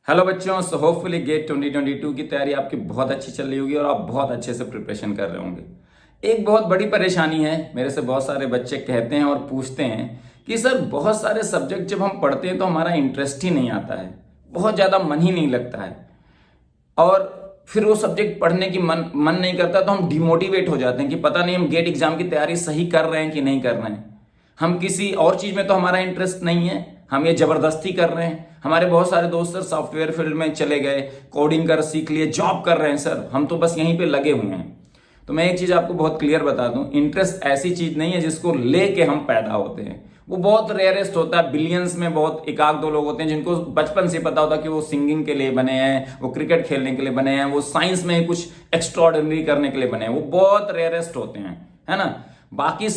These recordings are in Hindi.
हेलो बच्चों, सो होपफुली गेट 2022 की तैयारी आपकी बहुत अच्छी चल रही होगी और आप बहुत अच्छे से प्रिपरेशन कर रहे होंगे। एक बहुत बड़ी परेशानी है, मेरे से बहुत सारे बच्चे कहते हैं और पूछते हैं कि सर बहुत सारे सब्जेक्ट जब हम पढ़ते हैं तो हमारा इंटरेस्ट ही नहीं आता है, बहुत ज़्यादा मन ही नहीं लगता है और फिर वो सब्जेक्ट पढ़ने की मन नहीं करता तो हम डिमोटिवेट हो जाते हैं कि पता नहीं हम गेट एग्जाम की तैयारी सही कर रहे हैं कि नहीं कर रहे हैं। हम किसी और चीज़ में तो हमारा इंटरेस्ट नहीं है, हम ये जबरदस्ती कर रहे हैं। हमारे बहुत सारे दोस्त सर सॉफ्टवेयर फील्ड में चले गए, कोडिंग कर सीख लिए, जॉब कर रहे हैं सर, हम तो बस यहीं पे लगे हुए हैं। तो मैं एक चीज़ आपको बहुत क्लियर बता दूं, इंटरेस्ट ऐसी चीज़ नहीं है जिसको लेके हम पैदा होते हैं। वो बहुत रेयरेस्ट होता है, बिलियंस में बहुत एक आध दो लोग होते हैं जिनको बचपन से पता होता है कि वो सिंगिंग के लिए बने हैं, वो क्रिकेट खेलने के लिए बने हैं, वो साइंस में कुछ एक्स्ट्रॉर्डिनरी करने के लिए बने हैं। वो बहुत रेयरेस्ट होते हैं, है ना। बाकी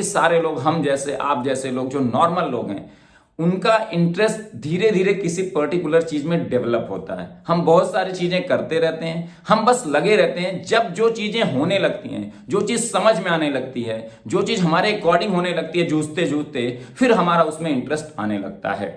सारे लोग, हम जैसे आप जैसे लोग जो नॉर्मल लोग हैं, उनका इंटरेस्ट धीरे धीरे किसी पर्टिकुलर चीज में डेवलप होता है। हम बहुत सारी चीजें करते रहते हैं, हम बस लगे रहते हैं। जब जो चीजें होने लगती हैं, जो चीज समझ में आने लगती है, जो चीज हमारे अकॉर्डिंग होने लगती है, जूझते जूझते फिर हमारा उसमें इंटरेस्ट आने लगता है।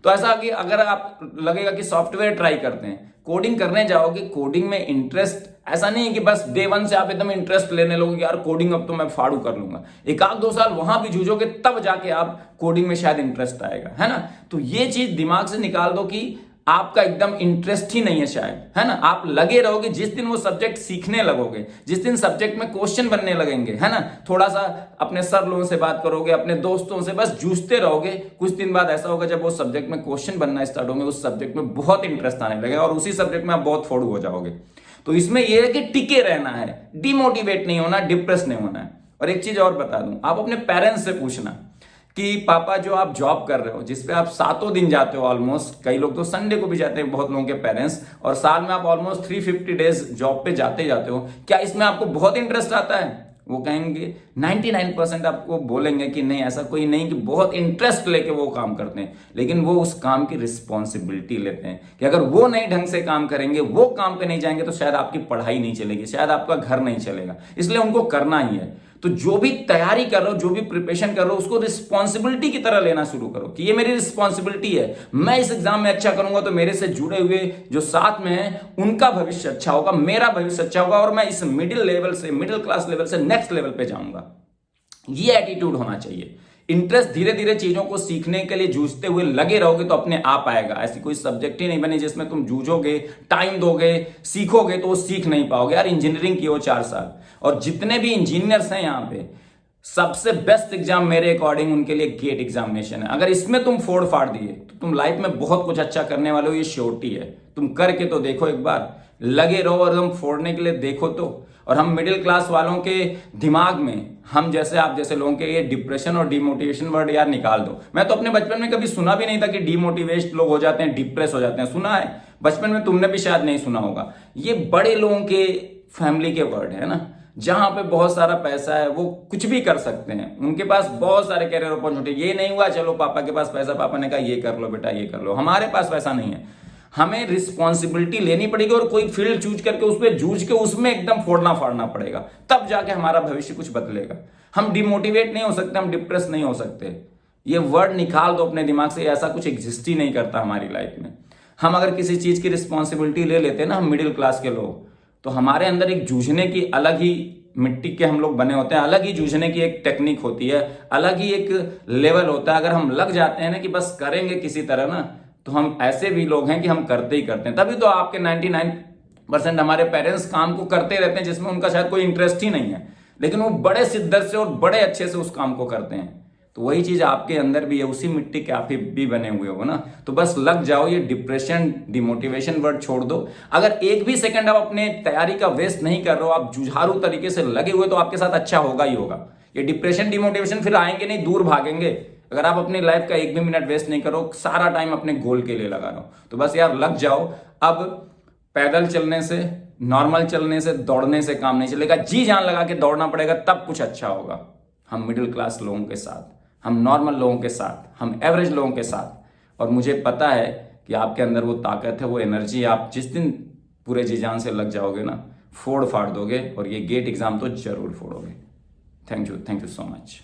तो ऐसा कि अगर आप लगेगा कि सॉफ्टवेयर ट्राई करते हैं, कोडिंग करने जाओगे, कोडिंग में इंटरेस्ट ऐसा नहीं है कि बस डे वन से आप एकदम इंटरेस्ट लेने लोगे यार कोडिंग अब तो मैं फाड़ू कर लूंगा। एक आध दो साल वहां भी जूझोगे तब जाके आप कोडिंग में शायद इंटरेस्ट आएगा, है ना। तो ये चीज दिमाग से निकाल दो कि आपका एकदम इंटरेस्ट ही नहीं है शायद, है ना। आप लगे रहोगे, जिस दिन वो सब्जेक्ट सीखने लगोगे, जिस दिन सब्जेक्ट में क्वेश्चन बनने लगेंगे, है ना, थोड़ा सा अपने सर लोगों से बात करोगे, अपने दोस्तों से बस जूझते रहोगे, कुछ दिन बाद ऐसा होगा जब वो सब्जेक्ट में क्वेश्चन बनना स्टार्ट होंगे, उस सब्जेक्ट में बहुत इंटरेस्ट आने लगेगा और उसी सब्जेक्ट में आप बहुत फोड़ू हो जाओगे। तो इसमें यह है कि टिके रहना है, डिमोटिवेट नहीं होना, डिप्रेस नहीं होना है। और एक चीज और बता दूं, आप अपने पेरेंट्स से पूछना कि पापा जो आप जॉब कर रहे हो, जिसपे आप 7 दिन जाते हो ऑलमोस्ट, कई लोग तो संडे को भी जाते हैं बहुत लोगों के पेरेंट्स, और साल में आप ऑलमोस्ट 350 डेज जॉब पे जाते जाते हो, क्या इसमें आपको बहुत इंटरेस्ट आता है? वो कहेंगे 99% आपको बोलेंगे कि नहीं, ऐसा कोई नहीं कि बहुत इंटरेस्ट लेके वो काम करते हैं, लेकिन वो उस काम की रिस्पॉन्सिबिलिटी लेते हैं कि अगर वो नहीं ढंग से काम करेंगे, वो काम पे नहीं जाएंगे तो शायद आपकी पढ़ाई नहीं चलेगी, शायद आपका घर नहीं चलेगा, इसलिए उनको करना ही है। तो जो भी तैयारी कर रहे हो, जो भी प्रिपरेशन कर रहे हो, उसको रिस्पॉन्सिबिलिटी की तरह लेना शुरू करो कि ये मेरी रिस्पॉन्सिबिलिटी है, मैं इस एग्जाम में अच्छा करूंगा तो मेरे से जुड़े हुए जो साथ में हैं उनका भविष्य अच्छा होगा, मेरा भविष्य अच्छा होगा और मैं इस मिडिल लेवल से, मिडिल क्लास लेवल से नेक्स्ट लेवल पे जाऊंगा। ये एटीट्यूड होना चाहिए। इंटरेस्ट धीरे धीरे चीजों को सीखने के लिए जूझते हुए लगे रहोगे तो अपने आप आएगा। ऐसी कोई सब्जेक्ट ही नहीं बनी जिसमें तुम जूझोगे, टाइम दोगे, सीखोगे तो वो सीख नहीं पाओगे। यार इंजीनियरिंग की हो 4 साल, और जितने भी इंजीनियर्स हैं यहाँ पे, सबसे बेस्ट एग्जाम मेरे अकॉर्डिंग उनके लिए गेट एग्जामिनेशन है। अगर इसमें तुम फोड़ फाड़ दिए तो तुम लाइफ में बहुत कुछ अच्छा करने वाले हो, ये श्योरिटी है। तुम करके तो देखो, एक बार लगे रहो और हम फोड़ने के लिए देखो तो। और हम मिडिल क्लास वालों के दिमाग में, हम जैसे आप जैसे लोगों के, ये डिप्रेशन और डिमोटिवेशन वर्ड यार निकाल दो। मैं तो अपने बचपन में कभी सुना भी नहीं था कि डिमोटिवेट लोग हो जाते हैं, डिप्रेस हो जाते हैं। सुना है बचपन में, तुमने भी शायद नहीं सुना होगा। ये बड़े लोगों के फैमिली के वर्ड है ना, जहां पे बहुत सारा पैसा है, वो कुछ भी कर सकते हैं, उनके पास बहुत सारे कैरियर अपॉर्चुनिटी। ये नहीं हुआ चलो पापा के पास पैसा, पापा ने कहा ये कर लो बेटा, ये कर लो। हमारे पास पैसा नहीं है, हमें रिस्पॉन्सिबिलिटी लेनी पड़ेगी और कोई फील्ड चूज करके उस पर जूझ के उसमें एकदम फोड़ना फाड़ना पड़ेगा, तब जाके हमारा भविष्य कुछ बदलेगा। हम डिमोटिवेट नहीं हो सकते, हम डिप्रेस नहीं हो सकते। ये वर्ड निकाल दो अपने दिमाग से, ऐसा कुछ एग्जिस्ट ही नहीं करता हमारी लाइफ में। हम अगर किसी चीज की रिस्पॉन्सिबिलिटी ले लेते हैं ना, हम मिडिल क्लास के लोग, तो हमारे अंदर एक जूझने की अलग ही मिट्टी के हम लोग बने होते हैं, अलग ही जूझने की एक टेक्निक होती है, अलग ही एक लेवल होता है। अगर हम लग जाते हैं ना कि बस करेंगे किसी तरह ना, तो हम ऐसे भी लोग हैं कि हम करते ही करते हैं। तभी तो आपके 99% हमारे पेरेंट्स काम को करते रहते हैं जिसमें उनका शायद कोई इंटरेस्ट ही नहीं है, लेकिन वो बड़े शिद्दत से और बड़े अच्छे से उस काम को करते हैं। तो वही चीज आपके अंदर भी है, उसी मिट्टी के आप भी बने हुए हो ना। तो बस लग जाओ, ये डिप्रेशन डिमोटिवेशन वर्ड छोड़ दो। अगर एक भी सेकंड आप अपने तैयारी का वेस्ट नहीं कर रहे हो, आप जुझारू तरीके से लगे हुए, तो आपके साथ अच्छा होगा ही होगा। ये डिप्रेशन डिमोटिवेशन फिर आएंगे नहीं, दूर भागेंगे। अगर आप अपनी लाइफ का एक भी मिनट वेस्ट नहीं करो, सारा टाइम अपने गोल के लिए लगा रहो, तो बस यार लग जाओ। अब पैदल चलने से, नॉर्मल चलने से, दौड़ने से काम नहीं चलेगा, जी जान लगा के दौड़ना पड़ेगा, तब कुछ अच्छा होगा। हम मिडिल क्लास लोगों के साथ, हम नॉर्मल लोगों के साथ, हम एवरेज लोगों के साथ, और मुझे पता है कि आपके अंदर वो ताकत है, वो एनर्जी, आप जिस दिन पूरे जी जान से लग जाओगे ना, फोड़ फाड़ दोगे और ये गेट एग्जाम तो जरूर फोड़ोगे। Thank you so much.